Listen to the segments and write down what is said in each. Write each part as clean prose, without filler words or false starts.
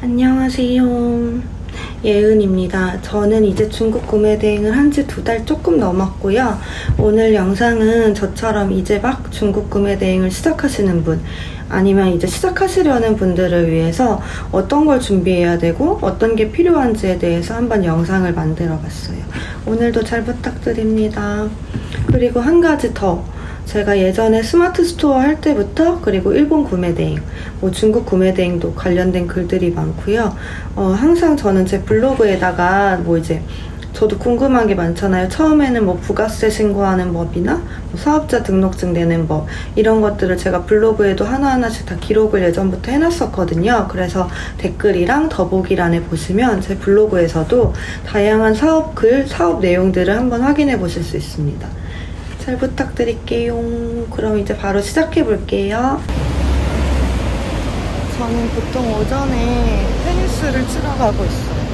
안녕하세요. 예은입니다. 저는 이제 중국 구매 대행을 한 지 2달 조금 넘었고요. 오늘 영상은 저처럼 이제 막 중국 구매 대행을 시작하시는 분, 아니면 이제 시작하시려는 분들을 위해서 어떤 걸 준비해야 되고 어떤 게 필요한지에 대해서 한번 영상을 만들어 봤어요. 오늘도 잘 부탁드립니다. 그리고 한 가지 더. 제가 예전에 스마트 스토어 할 때부터, 그리고 일본 구매 대행, 중국 구매 대행도 관련된 글들이 많고요. 항상 저는 제 블로그에다가 저도 궁금한 게 많잖아요. 처음에는 부가세 신고하는 법이나 사업자 등록증 내는 법, 이런 것들을 제가 블로그에도 하나하나씩 다 기록을 예전부터 해놨었거든요. 그래서 댓글이랑 더보기란에 보시면 제 블로그에서도 다양한 사업 내용들을 한번 확인해 보실 수 있습니다. 잘 부탁드릴게요. 그럼 이제 바로 시작해 볼게요. 저는 보통 오전에 테니스를 치러 가고 있어요.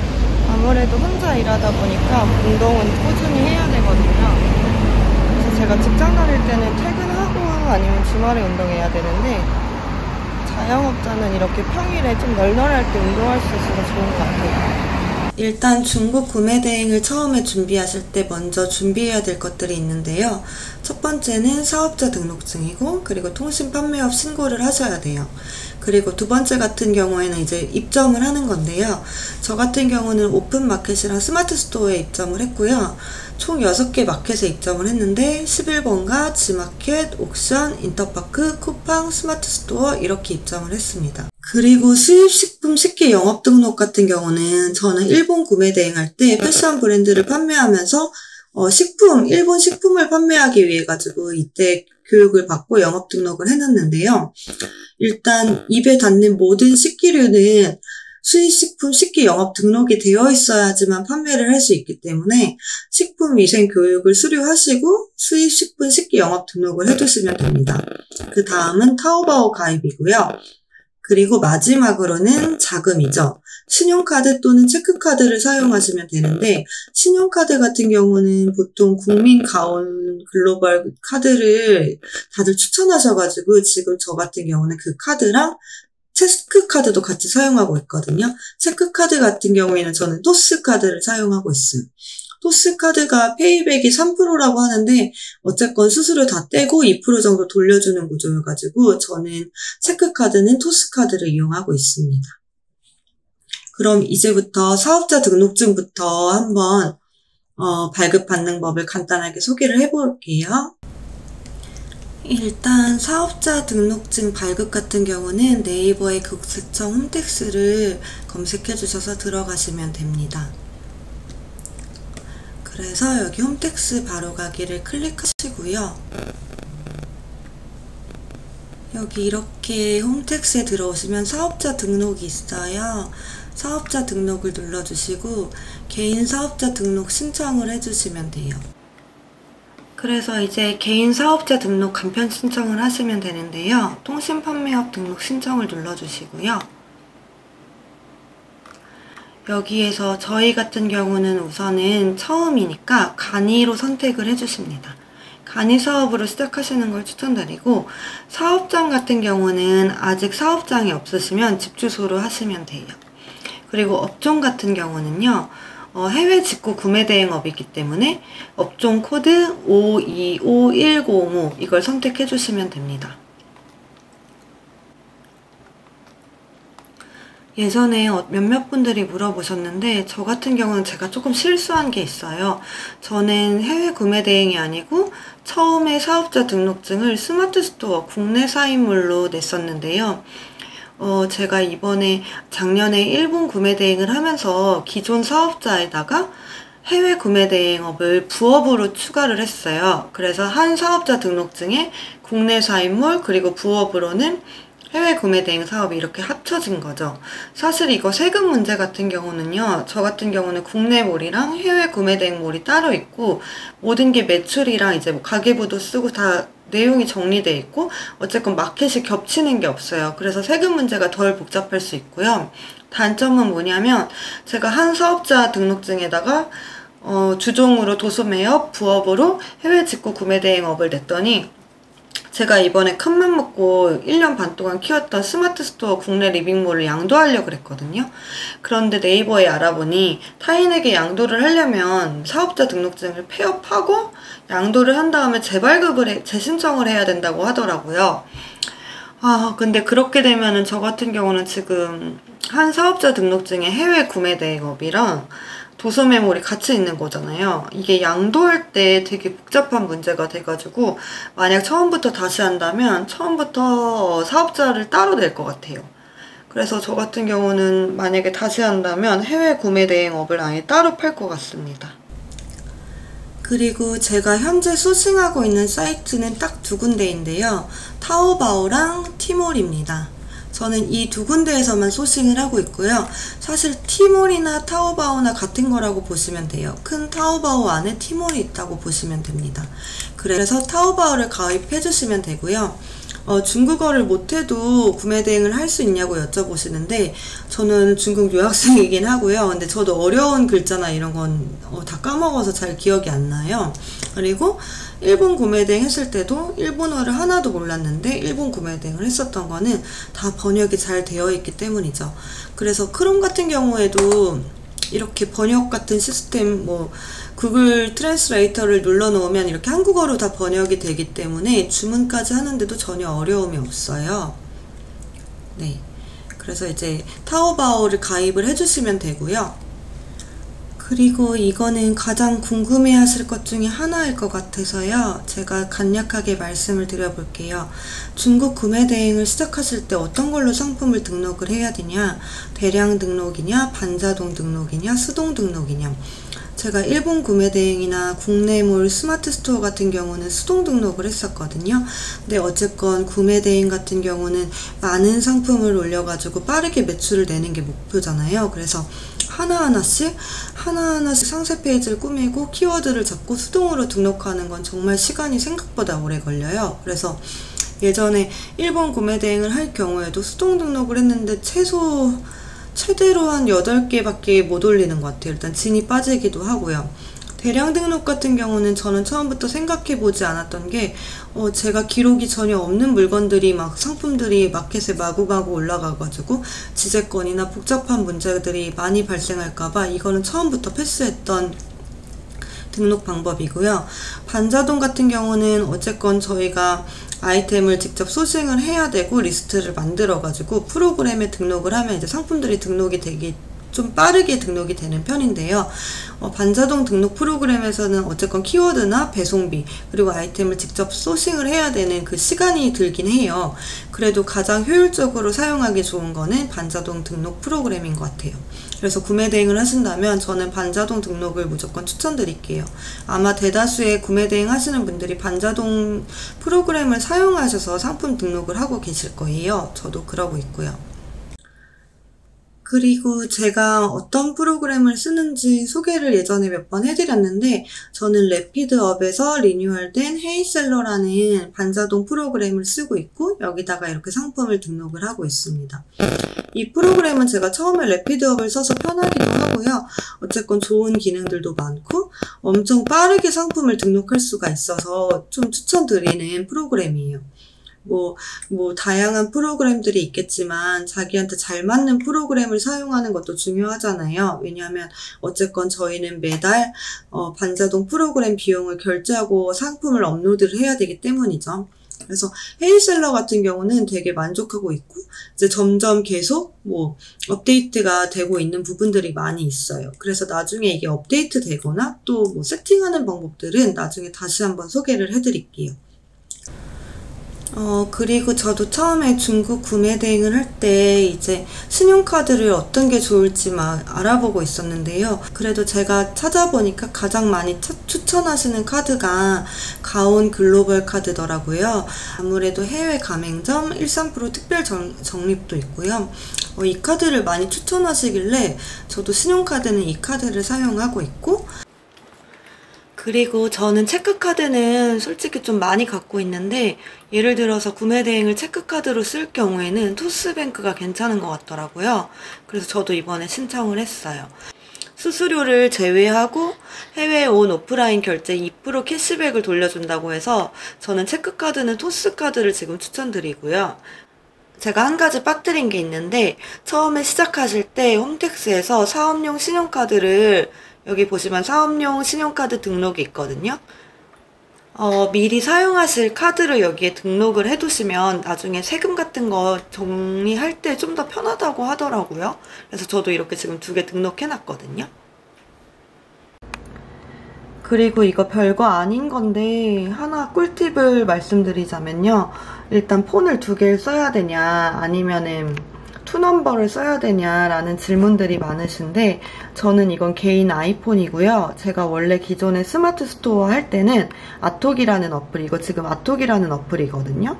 아무래도 혼자 일하다 보니까 운동은 꾸준히 해야 되거든요. 그래서 제가 직장 다닐 때는 퇴근하고 아니면 주말에 운동해야 되는데, 자영업자는 이렇게 평일에 좀 널널할 때 운동할 수 있어서 좋은 것 같아요. 일단 중국 구매 대행을 처음에 준비하실 때 먼저 준비해야 될 것들이 있는데요. 첫 번째는 사업자 등록증이고, 그리고 통신 판매업 신고를 하셔야 돼요. 그리고 두 번째 같은 경우에는 이제 입점을 하는 건데요. 저 같은 경우는 오픈 마켓이랑 스마트 스토어에 입점을 했고요. 총 6개 마켓에 입점을 했는데 11번가, 지마켓, 옥션, 인터파크, 쿠팡, 스마트 스토어 이렇게 입점을 했습니다. 그리고 수입식품 식기 영업 등록 같은 경우는 저는 일본 구매 대행할 때 패션 브랜드를 판매하면서 일본 식품을 판매하기 위해 가지고 이때 교육을 받고 영업 등록을 해놨는데요. 일단 입에 닿는 모든 식기류는 수입식품 식기 영업 등록이 되어 있어야지만 판매를 할 수 있기 때문에 식품위생 교육을 수료하시고 수입식품 식기 영업 등록을 해두시면 됩니다. 그 다음은 타오바오 가입이고요. 그리고 마지막으로는 자금이죠. 신용카드 또는 체크카드를 사용하시면 되는데, 신용카드 같은 경우는 보통 국민가온 글로벌 카드를 다들 추천하셔가지고 지금 저 같은 경우는 그 카드랑 체크카드도 같이 사용하고 있거든요. 체크카드 같은 경우에는 저는 토스카드를 사용하고 있어요. 토스카드가 페이백이 3%라고 하는데 어쨌건 수수료 다 떼고 2% 정도 돌려주는 구조여가지고 저는 체크카드는 토스카드를 이용하고 있습니다. 그럼 이제부터 사업자 등록증부터 한번 발급받는 법을 간단하게 소개를 해볼게요. 일단 사업자 등록증 발급 같은 경우는 네이버의 국세청 홈택스를 검색해 주셔서 들어가시면 됩니다. 그래서 여기 홈택스 바로가기를 클릭하시고요. 여기 이렇게 홈택스에 들어오시면 사업자 등록이 있어요. 사업자 등록을 눌러주시고 개인 사업자 등록 신청을 해주시면 돼요. 그래서 이제 개인 사업자 등록 간편 신청을 하시면 되는데요. 통신 판매업 등록 신청을 눌러주시고요. 여기에서 저희 같은 경우는 우선은 처음이니까 간이로 선택을 해주십니다. 간이 사업으로 시작하시는 걸 추천드리고, 사업장 같은 경우는 아직 사업장이 없으시면 집 주소로 하시면 돼요. 그리고 업종 같은 경우는요, 해외 직구 구매 대행업이기 때문에 업종 코드 525105 이걸 선택해 주시면 됩니다. 예전에 몇몇 분들이 물어보셨는데, 저 같은 경우는 제가 조금 실수한 게 있어요. 저는 해외 구매 대행이 아니고 처음에 사업자 등록증을 스마트 스토어 국내 사인물로 냈었는데요. 제가 작년에 일본 구매 대행을 하면서 기존 사업자에다가 해외 구매 대행업을 부업으로 추가를 했어요. 그래서 한 사업자 등록증에 국내 사인물 그리고 부업으로는 해외 구매 대행 사업이 이렇게 합쳐진 거죠. 사실 이거 세금 문제 같은 경우는요, 저 같은 경우는 국내몰이랑 해외 구매 대행몰이 따로 있고, 모든 게 매출이랑 이제 가계부도 쓰고 다 내용이 정리돼 있고, 어쨌건 마켓이 겹치는 게 없어요. 그래서 세금 문제가 덜 복잡할 수 있고요. 단점은 뭐냐면, 제가 한 사업자 등록증에다가 주종으로 도소매업, 부업으로 해외 직구 구매 대행업을 냈더니 제가 이번에 큰맘 먹고 1년 반 동안 키웠던 스마트 스토어 국내 리빙몰을 양도하려고 그랬거든요. 그런데 네이버에 알아보니 타인에게 양도를 하려면 사업자 등록증을 폐업하고 양도를 한 다음에 재신청을 해야 된다고 하더라고요. 근데 그렇게 되면은 저 같은 경우는 지금 한 사업자 등록증에 해외 구매 대행업이랑 도소매몰이 같이 있는 거잖아요. 이게 양도할 때 되게 복잡한 문제가 돼가지고 만약 처음부터 다시 한다면 처음부터 사업자를 따로 낼 것 같아요. 그래서 저 같은 경우는 만약에 다시 한다면 해외 구매 대행업을 아예 따로 팔 것 같습니다. 그리고 제가 현재 소싱하고 있는 사이트는 딱 두 군데인데요. 타오바오랑 티몰입니다. 저는 이 두 군데에서만 소싱을 하고 있고요. 사실 티몰이나 타오바오나 같은 거라고 보시면 돼요. 큰 타오바오 안에 티몰이 있다고 보시면 됩니다. 그래서 타오바오를 가입해 주시면 되고요. 중국어를 못해도 구매 대행을 할 수 있냐고 여쭤보시는데 저는 중국 유학생이긴 하고요. 근데 저도 어려운 글자나 이런 건 다 까먹어서 잘 기억이 안 나요. 그리고 일본 구매 대행 했을 때도 일본어를 하나도 몰랐는데 일본 구매 대행을 했었던 거는 다 번역이 잘 되어 있기 때문이죠. 그래서 크롬 같은 경우에도 이렇게 번역 같은 시스템, 구글 트랜스레이터를 눌러 놓으면 이렇게 한국어로 다 번역이 되기 때문에 주문까지 하는데도 전혀 어려움이 없어요. 네. 그래서 이제 타오바오를 가입을 해주시면 되고요. 그리고 이거는 가장 궁금해 하실 것 중에 하나일 것 같아서요. 제가 간략하게 말씀을 드려볼게요. 중국 구매 대행을 시작하실 때 어떤 걸로 상품을 등록을 해야 되냐? 대량 등록이냐? 반자동 등록이냐? 수동 등록이냐? 제가 일본 구매 대행이나 국내몰 스마트 스토어 같은 경우는 수동 등록을 했었거든요. 근데 어쨌건 구매 대행 같은 경우는 많은 상품을 올려가지고 빠르게 매출을 내는 게 목표잖아요. 그래서 하나하나씩 상세 페이지를 꾸미고 키워드를 잡고 수동으로 등록하는 건 정말 시간이 생각보다 오래 걸려요. 그래서 예전에 일본 구매 대행을 할 경우에도 수동 등록을 했는데 최대로 한 8개밖에 못 올리는 것 같아요. 일단 진이 빠지기도 하고요. 대량 등록 같은 경우는 저는 처음부터 생각해보지 않았던 게 제가 기록이 전혀 없는 물건들이 상품들이 마켓에 마구마구 올라가가지고 지재권이나 복잡한 문제들이 많이 발생할까봐 이거는 처음부터 패스했던 등록 방법이고요. 반자동 같은 경우는 어쨌건 저희가 아이템을 직접 소싱을 해야 되고 리스트를 만들어가지고 프로그램에 등록을 하면 이제 상품들이 등록이 되기 좀 빠르게 등록이 되는 편인데요. 반자동 등록 프로그램에서는 어쨌건 키워드나 배송비 그리고 아이템을 직접 소싱을 해야 되는 그 시간이 들긴 해요. 그래도 가장 효율적으로 사용하기 좋은 거는 반자동 등록 프로그램인 것 같아요. 그래서 구매 대행을 하신다면 저는 반자동 등록을 무조건 추천드릴게요. 아마 대다수의 구매 대행 하시는 분들이 반자동 프로그램을 사용하셔서 상품 등록을 하고 계실 거예요. 저도 그러고 있고요. 그리고 제가 어떤 프로그램을 쓰는지 소개를 예전에 몇 번 해드렸는데 저는 래피드업에서 리뉴얼된 헤이셀러라는 반자동 프로그램을 쓰고 있고 여기다가 이렇게 상품을 등록을 하고 있습니다. 이 프로그램은 제가 처음에 래피드업을 써서 편하기도 하고요. 어쨌건 좋은 기능들도 많고 엄청 빠르게 상품을 등록할 수가 있어서 좀 추천드리는 프로그램이에요. 다양한 프로그램들이 있겠지만 자기한테 잘 맞는 프로그램을 사용하는 것도 중요하잖아요. 왜냐하면 어쨌건 저희는 매달 반자동 프로그램 비용을 결제하고 상품을 업로드를 해야 되기 때문이죠. 그래서 헤이셀러 같은 경우는 되게 만족하고 있고 이제 점점 계속 업데이트가 되고 있는 부분들이 많이 있어요. 그래서 나중에 이게 업데이트 되거나 또 세팅하는 방법들은 나중에 다시 한번 소개를 해드릴게요. 그리고 저도 처음에 중국 구매 대행을 할 때 이제 신용카드를 어떤 게 좋을지 막 알아보고 있었는데요. 그래도 제가 찾아보니까 가장 많이 추천하시는 카드가 가온 글로벌 카드더라고요. 아무래도 해외 가맹점 13% 특별 적립도 있고요. 이 카드를 많이 추천하시길래 저도 신용카드는 이 카드를 사용하고 있고 그리고 저는 체크카드는 솔직히 좀 많이 갖고 있는데 예를 들어서 구매 대행을 체크카드로 쓸 경우에는 토스뱅크가 괜찮은 것 같더라고요. 그래서 저도 이번에 신청을 했어요. 수수료를 제외하고 해외에 온 오프라인 결제 2% 캐시백을 돌려준다고 해서 저는 체크카드는 토스카드를 지금 추천드리고요. 제가 한 가지 빠뜨린 게 있는데 처음에 시작하실 때 홈택스에서 사업용 신용카드를 여기 보시면 사업용 신용카드 등록이 있거든요. 미리 사용하실 카드를 여기에 등록을 해두시면 나중에 세금 같은 거 정리할 때 좀 더 편하다고 하더라고요. 그래서 저도 이렇게 지금 2개 등록해놨거든요. 그리고 이거 별거 아닌 건데 하나 꿀팁을 말씀드리자면요. 일단 폰을 2개를 써야 되냐 아니면은 투넘버를 써야 되냐라는 질문들이 많으신데 저는 이건 개인 아이폰이고요. 제가 원래 기존에 스마트 스토어 할 때는 아톡이라는 어플, 이거 지금 아톡이라는 어플이거든요.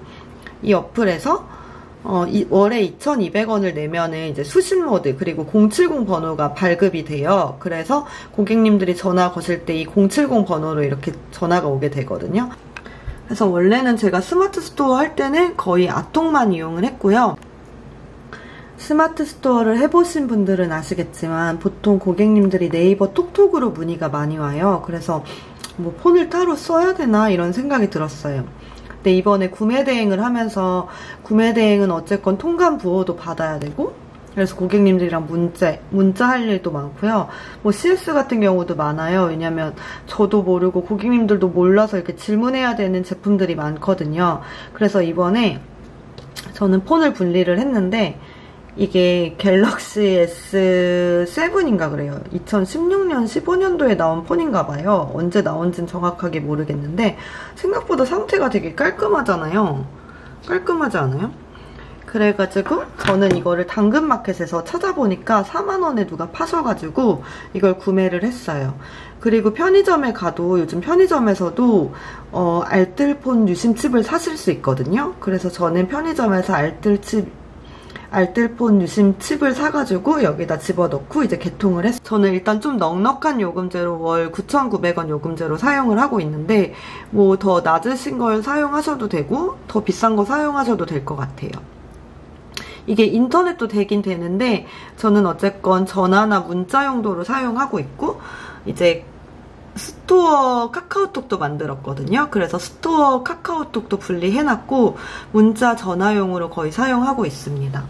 이 어플에서 월에 2,200원을 내면은 이제 수신 모드 그리고 070 번호가 발급이 돼요. 그래서 고객님들이 전화 거실 때 이 070 번호로 이렇게 전화가 오게 되거든요. 그래서 원래는 제가 스마트 스토어 할 때는 거의 아톡만 이용을 했고요. 스마트 스토어를 해보신 분들은 아시겠지만 보통 고객님들이 네이버 톡톡으로 문의가 많이 와요. 그래서 뭐 폰을 따로 써야 되나 이런 생각이 들었어요. 근데 이번에 구매 대행을 하면서 구매 대행은 어쨌건 통관 부호도 받아야 되고 그래서 고객님들이랑 문자 할 일도 많고요. 뭐 CS 같은 경우도 많아요. 왜냐면 저도 모르고 고객님들도 몰라서 이렇게 질문해야 되는 제품들이 많거든요. 그래서 이번에 저는 폰을 분리를 했는데 이게 갤럭시 S7인가 그래요. 2016년, 15년도에 나온 폰인가 봐요. 언제 나온지는 정확하게 모르겠는데 생각보다 상태가 되게 깔끔하잖아요. 깔끔하지 않아요? 그래가지고 저는 이거를 당근마켓에서 찾아보니까 4만원에 누가 파셔가지고 이걸 구매를 했어요. 그리고 편의점에 가도 요즘 편의점에서도 알뜰폰 유심칩을 사실 수 있거든요. 그래서 저는 편의점에서 알뜰폰 유심칩을 사가지고 여기다 집어넣고 이제 개통을 했어요. 저는 일단 좀 넉넉한 요금제로 월 9,900원 요금제로 사용을 하고 있는데 뭐 더 낮으신 걸 사용하셔도 되고 더 비싼 거 사용하셔도 될 것 같아요. 이게 인터넷도 되긴 되는데 저는 어쨌건 전화나 문자 용도로 사용하고 있고 이제 스토어 카카오톡도 만들었거든요. 그래서 스토어 카카오톡도 분리해놨고 문자 전화용으로 거의 사용하고 있습니다.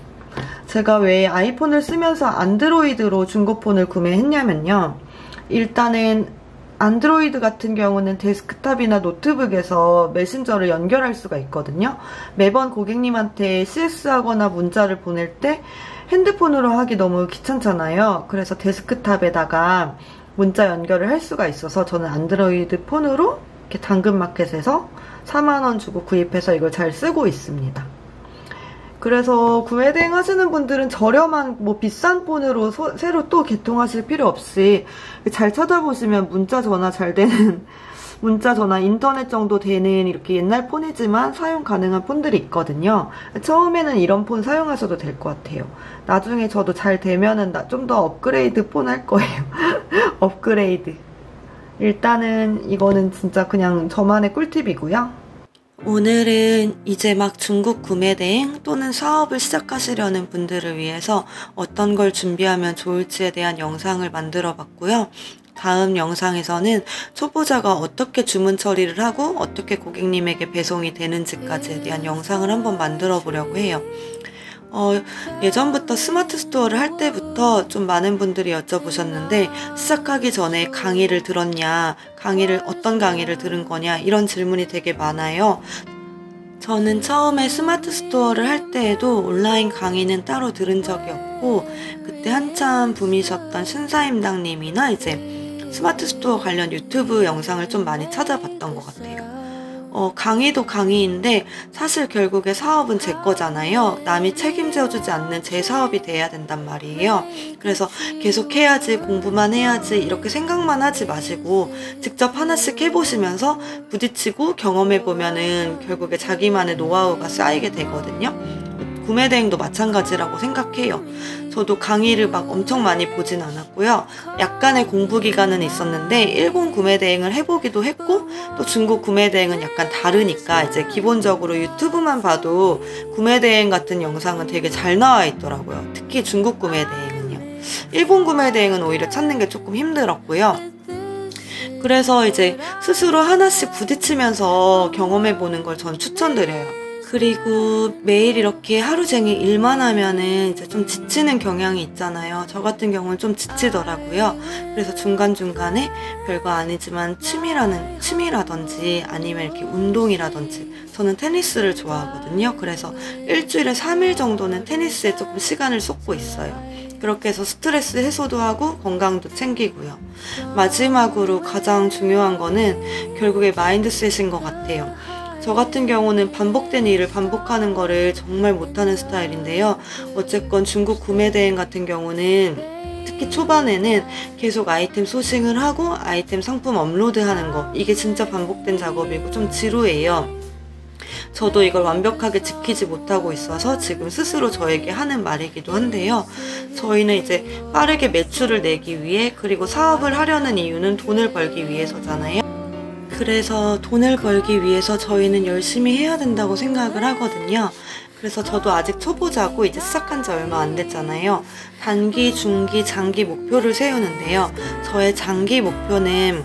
제가 왜 아이폰을 쓰면서 안드로이드로 중고폰을 구매했냐면요. 일단은 안드로이드 같은 경우는 데스크탑이나 노트북에서 메신저를 연결할 수가 있거든요. 매번 고객님한테 CS 하거나 문자를 보낼 때 핸드폰으로 하기 너무 귀찮잖아요. 그래서 데스크탑에다가 문자 연결을 할 수가 있어서 저는 안드로이드 폰으로 이렇게 당근마켓에서 4만원 주고 구입해서 이걸 잘 쓰고 있습니다. 그래서 구매 대행 하시는 분들은 저렴한 뭐 비싼 폰으로 새로 또 개통하실 필요 없이 잘 찾아보시면 문자 전화 잘 되는 문자 전화 인터넷 정도 되는 이렇게 옛날 폰이지만 사용 가능한 폰들이 있거든요. 처음에는 이런 폰 사용하셔도 될 것 같아요. 나중에 저도 잘 되면은 좀 더 업그레이드 폰 할 거예요. 업그레이드. 일단은 이거는 진짜 그냥 저만의 꿀팁이고요. 오늘은 이제 막 중국 구매 대행 또는 사업을 시작하시려는 분들을 위해서 어떤 걸 준비하면 좋을지에 대한 영상을 만들어 봤고요. 다음 영상에서는 초보자가 어떻게 주문 처리를 하고 어떻게 고객님에게 배송이 되는지까지에 대한 영상을 한번 만들어 보려고 해요. 예전부터 스마트 스토어를 할 때부터 좀 많은 분들이 여쭤보셨는데 시작하기 전에 강의를 들었냐, 어떤 강의를 들은 거냐 이런 질문이 되게 많아요. 저는 처음에 스마트 스토어를 할 때에도 온라인 강의는 따로 들은 적이 없고 그때 한참 붐이셨던 신사임당님이나 이제 스마트 스토어 관련 유튜브 영상을 좀 많이 찾아봤던 것 같아요. 강의도 강의인데 사실 결국에 사업은 제 거잖아요. 남이 책임져주지 않는 제 사업이 돼야 된단 말이에요. 그래서 계속 해야지, 공부만 해야지 이렇게 생각만 하지 마시고 직접 하나씩 해보시면서 부딪히고 경험해보면은 결국에 자기만의 노하우가 쌓이게 되거든요. 구매 대행도 마찬가지라고 생각해요. 저도 강의를 막 엄청 많이 보진 않았고요. 약간의 공부 기간은 있었는데 일본 구매 대행을 해보기도 했고 또 중국 구매 대행은 약간 다르니까 이제 기본적으로 유튜브만 봐도 구매 대행 같은 영상은 되게 잘 나와 있더라고요. 특히 중국 구매 대행은요. 일본 구매 대행은 오히려 찾는 게 조금 힘들었고요. 그래서 이제 스스로 하나씩 부딪히면서 경험해보는 걸 전 추천드려요. 그리고 매일 이렇게 하루 종일 일만 하면은 이제 좀 지치는 경향이 있잖아요. 저 같은 경우는 좀 지치더라고요. 그래서 중간중간에 별거 아니지만 취미라든지 아니면 이렇게 운동이라든지, 저는 테니스를 좋아하거든요. 그래서 일주일에 3일 정도는 테니스에 조금 시간을 쏟고 있어요. 그렇게 해서 스트레스 해소도 하고 건강도 챙기고요. 마지막으로 가장 중요한 거는 결국에 마인드셋인 것 같아요. 저 같은 경우는 반복된 일을 반복하는 거를 정말 못하는 스타일인데요. 어쨌건 중국 구매 대행 같은 경우는 특히 초반에는 계속 아이템 소싱을 하고 아이템 상품 업로드하는 거, 이게 진짜 반복된 작업이고 좀 지루해요. 저도 이걸 완벽하게 지키지 못하고 있어서 지금 스스로 저에게 하는 말이기도 한데요. 저희는 이제 빠르게 매출을 내기 위해, 그리고 사업을 하려는 이유는 돈을 벌기 위해서잖아요. 그래서 돈을 벌기 위해서 저희는 열심히 해야 된다고 생각을 하거든요. 그래서 저도 아직 초보자고 이제 시작한 지 얼마 안 됐잖아요. 단기, 중기, 장기 목표를 세우는데요. 저의 장기 목표는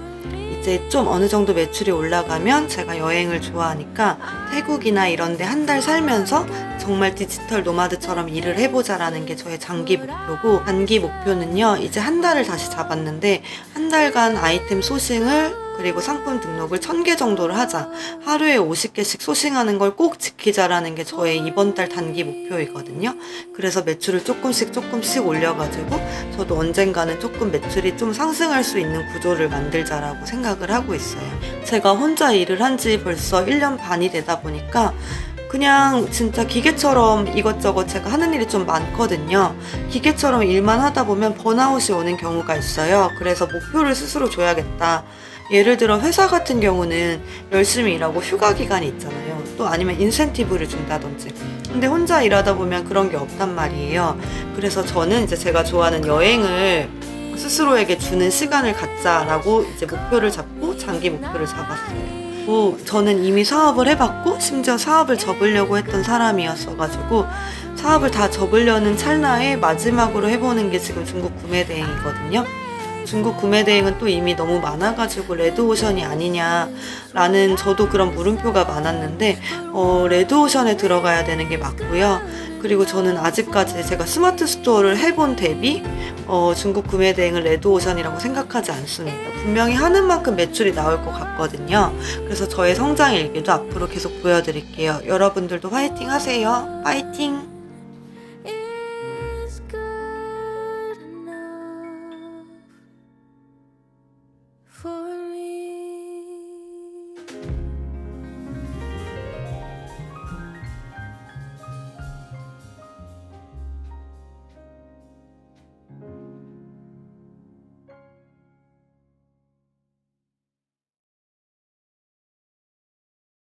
이제 좀 어느 정도 매출이 올라가면, 제가 여행을 좋아하니까 태국이나 이런 데 한 달 살면서 정말 디지털 노마드처럼 일을 해보자라는 게 저의 장기 목표고, 단기 목표는요, 이제 한 달을 다시 잡았는데 한 달간 아이템 소싱을, 그리고 상품 등록을 1000개 정도를 하자, 하루에 50개씩 소싱하는 걸 꼭 지키자라는 게 저의 이번 달 단기 목표이거든요. 그래서 매출을 조금씩 올려가지고 저도 언젠가는 조금 매출이 좀 상승할 수 있는 구조를 만들자라고 생각을 하고 있어요. 제가 혼자 일을 한 지 벌써 1년 반이 되다 보니까 그냥 진짜 기계처럼 이것저것 제가 하는 일이 좀 많거든요. 기계처럼 일만 하다 보면 번아웃이 오는 경우가 있어요. 그래서 목표를 스스로 줘야겠다. 예를 들어 회사 같은 경우는 열심히 일하고 휴가 기간이 있잖아요. 또 아니면 인센티브를 준다든지. 근데 혼자 일하다 보면 그런 게 없단 말이에요. 그래서 저는 이제 제가 좋아하는 여행을 스스로에게 주는 시간을 갖자라고 이제 목표를 잡고 장기 목표를 잡았어요. 저는 이미 사업을 해봤고 심지어 사업을 접으려고 했던 사람이었어가지고 사업을 다 접으려는 찰나에 마지막으로 해보는 게 지금 중국 구매 대행이거든요. 중국 구매 대행은 또 이미 너무 많아가지고 레드오션이 아니냐라는, 저도 그런 물음표가 많았는데 레드오션에 들어가야 되는 게 맞고요. 그리고 저는 아직까지 제가 스마트 스토어를 해본 대비 중국 구매 대행은 레드오션이라고 생각하지 않습니다. 분명히 하는 만큼 매출이 나올 것 같거든요. 그래서 저의 성장 일기도 앞으로 계속 보여드릴게요. 여러분들도 화이팅 하세요. 파이팅!